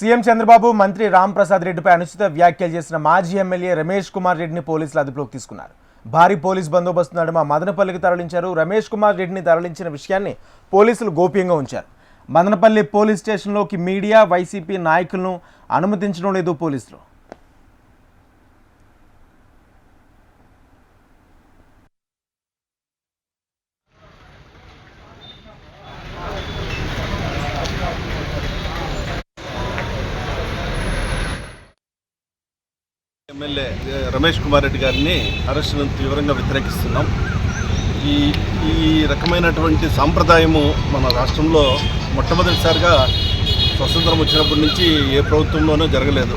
CM Chandrababu మంత్రి రామ్ ప్రసాద్ రెడ్డిపై అనుచిత వ్యాఖ్యలు చేసిన మాజీ ఎమ్మెల్యే రమేష్ కుమార్ రెడ్డిని పోలీసులు అదుపులోకి తీసుకున్నారు. భారీ పోలీస్ బందోబస్తు నడుమ మదనపల్లికి తరలించారు. రమేష్ కుమార్ రెడ్డిని తరలించిన విషయాన్ని పోలీసులు గోప్యంగా ఉంచారు. మదనపల్లి పోలీస్ స్టేషన్లోకి మీడియా, వైసీపీ నాయకులను అనుమతించడం లేదు పోలీసులు. ఎమ్మెల్యే రమేష్ కుమార్ రెడ్డి గారిని అరెస్టును తీవ్రంగా వ్యతిరేకిస్తున్నాం. ఈ ఈ రకమైనటువంటి సాంప్రదాయము మన రాష్ట్రంలో మొట్టమొదటిసారిగా స్వతంత్రం వచ్చినప్పటి నుంచి ఏ ప్రభుత్వంలోనూ జరగలేదు.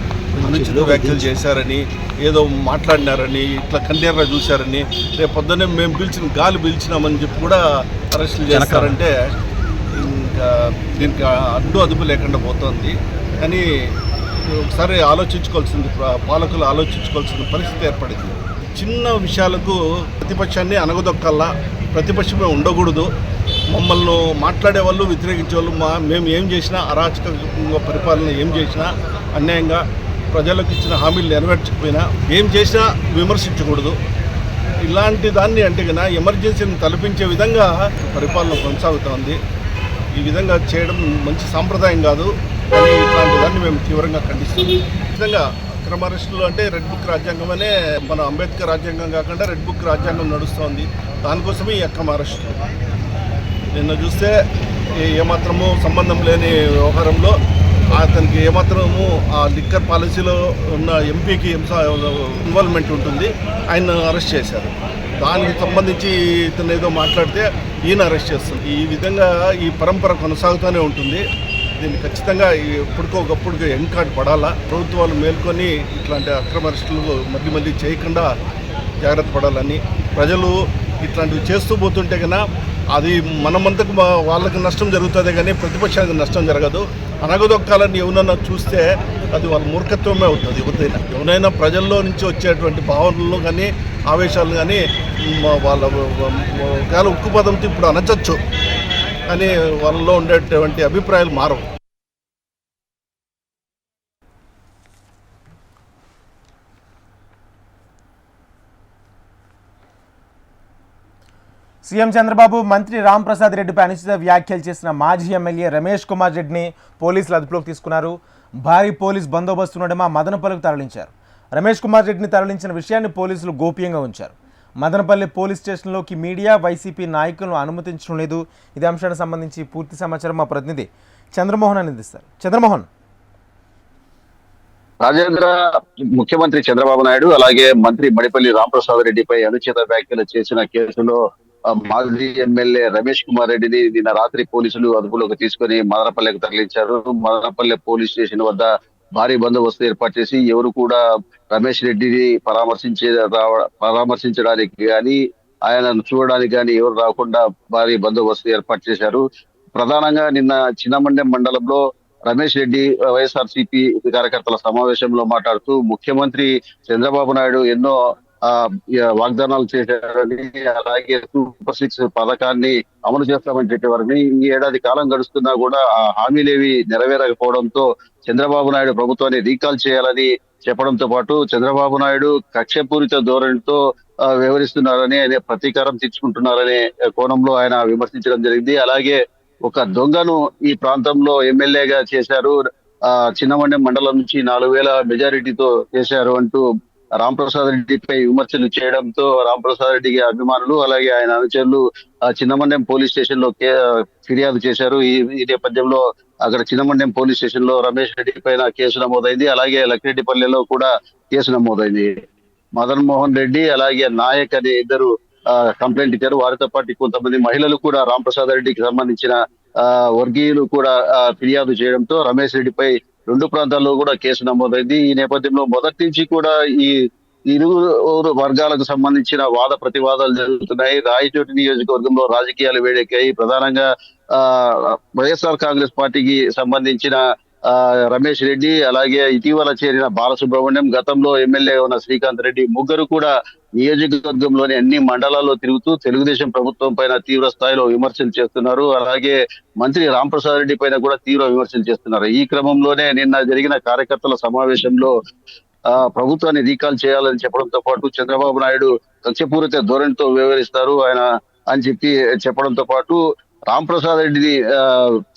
అనుచిత వ్యాఖ్యలు చేశారని, ఏదో మాట్లాడినారని, ఇట్లా కన్నీర్రా చూశారని, రేపు పొద్దున్నే మేము గాలి పీల్చినామని చెప్పి కూడా అరెస్టులు చేస్తారంటే ఇంకా దీనికి అదుపు లేకుండా పోతుంది. కానీ ఒకసారి ఆలోచించుకోవాల్సింది, పాలకులు ఆలోచించుకోవాల్సిన పరిస్థితి ఏర్పడింది. చిన్న విషయాలకు ప్రతిపక్షాన్ని అనగదొక్కల్లా, ప్రతిపక్షమే ఉండకూడదు. మమ్మల్ని మాట్లాడే వాళ్ళు, వ్యతిరేకించే వాళ్ళు, మేము ఏం చేసినా అరాచకంగా పరిపాలన ఏం చేసినా, అన్యాయంగా ప్రజలకు ఇచ్చిన హామీలు నెరవేర్చకపోయినా ఏం చేసినా విమర్శించకూడదు. ఇలాంటి దాన్ని అంటే కన్నా ఎమర్జెన్సీని తలపించే విధంగా పరిపాలన కొనసాగుతోంది. ఈ విధంగా చేయడం మంచి సాంప్రదాయం కాదు అని ఇట్లాంటి దాన్ని మేము తీవ్రంగా ఖండిస్తున్నాం. నిజంగా అక్రమ అరెస్టులు అంటే రెడ్ బుక్ రాజ్యాంగం అనే, మన అంబేద్కర్ రాజ్యాంగం కాకుండా రెడ్ బుక్ రాజ్యాంగం నడుస్తోంది. దానికోసమే ఈ అక్రమ అరెస్టులు. నిన్న చూస్తే ఏమాత్రము సంబంధం లేని వ్యవహారంలో అతనికి ఏమాత్రము ఆ లిక్కర్ పాలసీలో ఉన్న ఎంపీకి ఇన్వాల్వ్మెంట్ ఉంటుంది, ఆయన అరెస్ట్ చేశారు. దానికి సంబంధించి ఇతను ఏదో మాట్లాడితే ఈయన అరెస్ట్ చేస్తుంది. ఈ విధంగా ఈ పరంపర కొనసాగుతూనే ఉంటుంది. దీన్ని ఖచ్చితంగా ఎప్పటికొకప్పుడు ఎంకాట్ పడాలా. ప్రభుత్వాలు మేల్కొని ఇట్లాంటి అక్రమ అరెస్టులు మళ్ళీ చేయకుండా జాగ్రత్త పడాలని, ప్రజలు ఇట్లాంటివి చేస్తూ పోతుంటే కన్నా అది మనమంతకు వాళ్ళకి నష్టం జరుగుతుంది కానీ ప్రతిపక్షానికి నష్టం జరగదు. అనగదొక్కాలని ఎవరైనా చూస్తే అది వాళ్ళ మూర్ఖత్వమే అవుతుంది. ఎవరైనా ప్రజల్లో నుంచి వచ్చేటువంటి భావనలు కానీ, ఆవేశాలు కానీ వాళ్ళ ఒకవేళ ఉక్కు పదంతో ఇప్పుడు అనచచ్చు, కానీ వాళ్ళలో ఉండేటువంటి అభిప్రాయాలు మారవు. సీఎం చంద్రబాబు మంత్రి రామ్ ప్రసాద్ రెడ్డిపై అనుచిత వ్యాఖ్యలు చేసిన మాజీ ఎమ్మెల్యే రమేష్ కుమార్ రెడ్డిని పోలీసులు అదుపులోకి తీసుకున్నారు. భారీ పోలీస్ బందోబస్తు నడుమ మదనపల్లికి తరలించారు. రమేష్ కుమార్ రెడ్డిని తరలించిన విషయాన్ని పోలీసులు గోప్యంగా ఉంచారు. మదనపల్లి పోలీస్ స్టేషన్లోకి మీడియా, వైసీపీ నాయకులను అనుమతించడం లేదు. ఇదే అంశానికి సంబంధించి పూర్తి సమాచారం మా ప్రతినిధి చంద్రమోహన్ అందిస్తారు. చంద్రమోహన్. రాజేంద్ర, ముఖ్యమంత్రి చంద్రబాబు నాయుడు అలాగే మంత్రి మడిపల్లి రాంప్రసాద్ రెడ్డిపై అనుచిత వ్యాఖ్యలు చేసిన కేసులో మాజీ ఎమ్మెల్యే రమేష్ కుమార్ రెడ్డిని నిన్న రాత్రి పోలీసులు అదుపులోకి తీసుకుని మదనపల్లికి తరలించారు. మదనపల్లి పోలీస్ స్టేషన్ వద్ద భారీ బందోబస్తు ఏర్పాటు చేసి ఎవరు కూడా రమేష్ రెడ్డిని పరామర్శించడానికి కానీ, ఆయనను చూడడానికి కానీ ఎవరు రాకుండా భారీ బందోబస్తు ఏర్పాటు చేశారు. ప్రధానంగా నిన్న చిన్నమండెం మండలంలో రమేష్ రెడ్డి వైఎస్ఆర్సీపీ కార్యకర్తల సమావేశంలో మాట్లాడుతూ ముఖ్యమంత్రి చంద్రబాబు నాయుడు ఎన్నో వాగ్దానాలు చేశారని, అలాగే సూపర్ 6 పథకాన్ని అమలు చేస్తామని చెప్పేవారని, ఈ ఏడాది కాలం గడుస్తున్నా కూడా ఆ హామీలేవి నెరవేరకపోవడంతో చంద్రబాబు నాయుడు ప్రభుత్వాన్ని రీకాల్ చేయాలని చెప్పడంతో పాటు చంద్రబాబు నాయుడు కక్షపూరిత ధోరణితో వ్యవహరిస్తున్నారని, ఆయన ప్రతీకారం తీర్చుకుంటున్నారనే కోణంలో ఆయన విమర్శించడం జరిగింది. అలాగే ఒక దొంగను ఈ ప్రాంతంలో ఎమ్మెల్యేగా చేశారు, చిన్నమండెం మండలం నుంచి 4,000 మెజారిటీతో చేశారు అంటూ రాంప్రసాద్ రెడ్డిపై విమర్శలు చేయడంతో రాంప్రసాద్ రెడ్డికి అభిమానులు అలాగే ఆయన అనుచరులు చిన్నమండెం పోలీస్ స్టేషన్ లో ఫిర్యాదు చేశారు. ఈ నేపథ్యంలో అక్కడ చిన్నమండెం పోలీస్ స్టేషన్ లో రమేష్ రెడ్డి పైన కేసు నమోదైంది. అలాగే లక్కిరెడ్డిపల్లెలో కూడా కేసు నమోదైంది. మదన్ మోహన్ రెడ్డి అలాగే నాయక్ అనే ఇద్దరు కంప్లైంట్ ఇచ్చారు. వారితో పాటు కొంతమంది మహిళలు కూడా రాంప్రసాద్ రెడ్డికి సంబంధించిన వర్గీయులు కూడా ఫిర్యాదు చేయడంతో రమేష్ రెడ్డిపై 2 ప్రాంతాల్లో కూడా కేసు నమోదైంది. ఈ నేపథ్యంలో మొదటి నుంచి కూడా ఈ ఇరు వర్గాలకు సంబంధించిన వాద ప్రతివాదాలు జరుగుతున్నాయి. రాయచోటి నియోజకవర్గంలో రాజకీయాలు వేడెక్కాయి. ప్రధానంగా వైఎస్ఆర్ కాంగ్రెస్ పార్టీకి సంబంధించిన రమేష్ రెడ్డి, అలాగే ఇటీవల చేరిన బాలసుబ్రహ్మణ్యం, గతంలో ఎమ్మెల్యే ఉన్న శ్రీకాంత్ రెడ్డి, ముగ్గురు కూడా నియోజకవర్గంలోని అన్ని మండలాల్లో తిరుగుతూ తెలుగుదేశం ప్రభుత్వం పైన తీవ్ర స్థాయిలో విమర్శలు చేస్తున్నారు. అలాగే మంత్రి రాంప్రసాద్ రెడ్డి పైన కూడా తీవ్ర విమర్శలు చేస్తున్నారు. ఈ క్రమంలోనే నిన్న జరిగిన కార్యకర్తల సమావేశంలో ప్రభుత్వాన్ని రీకాల్ చేయాలని చెప్పడంతో పాటు చంద్రబాబు నాయుడు కక్షపూరిత ధోరణితో వ్యవహరిస్తారు ఆయన అని చెప్పి చెప్పడంతో పాటు రాంప్రసాద్ రెడ్డిని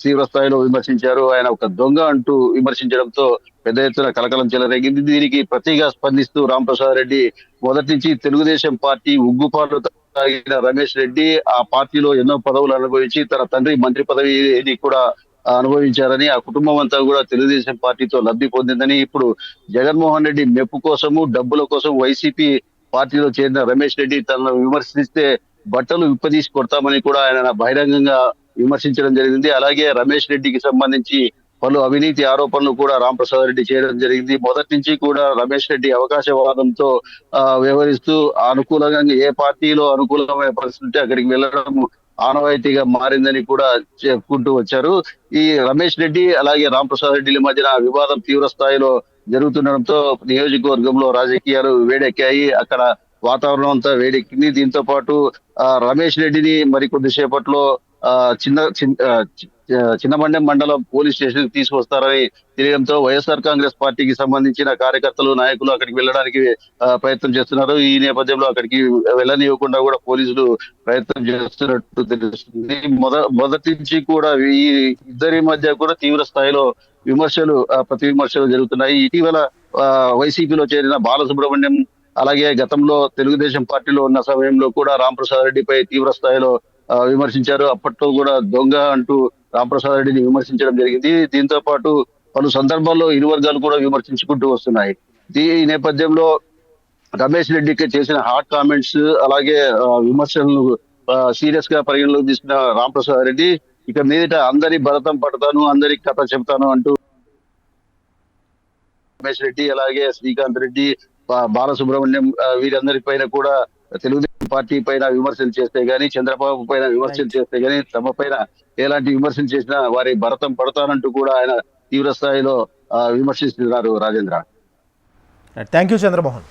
తీవ్ర స్థాయిలో విమర్శించారు. ఆయన ఒక దొంగ అంటూ విమర్శించడంతో పెద్ద ఎత్తున కలకలం చెలరేగింది. దీనికి ప్రతిగా స్పందిస్తూ రాంప్రసాద్ రెడ్డి మొదటి నుంచి తెలుగుదేశం పార్టీ ఉగ్గుపాలు తాగిన రమేష్ రెడ్డి ఆ పార్టీలో ఎన్నో పదవులు అనుభవించి తన తండ్రి మంత్రి పదవిని కూడా అనుభవించారని, ఆ కుటుంబం అంతా కూడా తెలుగుదేశం పార్టీతో లబ్ధి పొందిందని, ఇప్పుడు జగన్మోహన్ రెడ్డి మెప్పు కోసము డబ్బుల కోసం వైసీపీ పార్టీలో చేరిన రమేష్ రెడ్డి తనను విమర్శిస్తే బట్టలు విప్పదీసి కొడతామని కూడా ఆయన బహిరంగంగా విమర్శించడం జరిగింది. అలాగే రమేష్ రెడ్డికి సంబంధించి పలు అవినీతి ఆరోపణలు కూడా రాంప్రసాద్ రెడ్డి చేయడం జరిగింది. మొదటి నుంచి కూడా రమేష్ రెడ్డి అవకాశవాదంతో వ్యవహరిస్తూ అనుకూలంగా ఏ పార్టీలో అనుకూలమైన పరిస్థితి అక్కడికి వెళ్ళడం ఆనవాయితీగా మారిందని కూడా చెప్పుకుంటూ వచ్చారు. ఈ రమేష్ రెడ్డి అలాగే రాంప్రసాద్ రెడ్డిల మధ్యన వివాదం తీవ్ర స్థాయిలో జరుగుతుండడంతో నియోజకవర్గంలో రాజకీయాలు వేడెక్కాయి. అక్కడ వాతావరణం అంతా వేడెక్కింది. దీంతో పాటు రమేష్ రెడ్డిని మరికొద్ది సేపట్లో చిన్నమండెం మండలం పోలీస్ స్టేషన్ కి తీసుకొస్తారని తెలియడంతో వైఎస్ఆర్ కాంగ్రెస్ పార్టీకి సంబంధించిన కార్యకర్తలు, నాయకులు అక్కడికి వెళ్ళడానికి ప్రయత్నం చేస్తున్నారు. ఈ నేపథ్యంలో అక్కడికి వెళ్ళనివ్వకుండా కూడా పోలీసులు ప్రయత్నం చేస్తున్నట్టు తెలుస్తుంది. మొదటి నుంచి కూడా ఈ ఇద్దరి మధ్య కూడా తీవ్ర స్థాయిలో ప్రతి విమర్శలు జరుగుతున్నాయి. ఇటీవల వైసీపీలో చేరిన బాలసుబ్రహ్మణ్యం, అలాగే గతంలో తెలుగుదేశం పార్టీలో ఉన్న సమయంలో కూడా రాంప్రసాద్ రెడ్డిపై తీవ్ర స్థాయిలో విమర్శించారు. అప్పట్లో కూడా దొంగ అంటూ రాంప్రసాద్ రెడ్డిని విమర్శించడం జరిగింది. దీంతో పాటు పలు సందర్భాల్లో ఇరు వర్గాలు కూడా విమర్శించుకుంటూ వస్తున్నాయి. ఈ నేపథ్యంలో రమేష్ రెడ్డికి చేసిన హాట్ కామెంట్స్, అలాగే విమర్శలను సీరియస్ గా పరిగణలోకి తీసుకున్న రాంప్రసాద్ రెడ్డి ఇక మీదట అందరి భరతం పడతాను, అందరికి కథ చెప్తాను అంటూ రమేష్ రెడ్డి, అలాగే శ్రీకాంత్ రెడ్డి, బాలసుబ్రహ్మణ్యం వీరందరి పైన కూడా తెలుగుదేశం పార్టీ పైన విమర్శలు చేస్తే గానీ, చంద్రబాబు పైన విమర్శలు చేస్తే గానీ, తమ పైన ఎలాంటి విమర్శలు చేసినా వారి భరతం పడతానంటూ కూడా ఆయన తీవ్ర స్థాయిలో విమర్శిస్తున్నారు. Rajendra, thank you Chandramohan.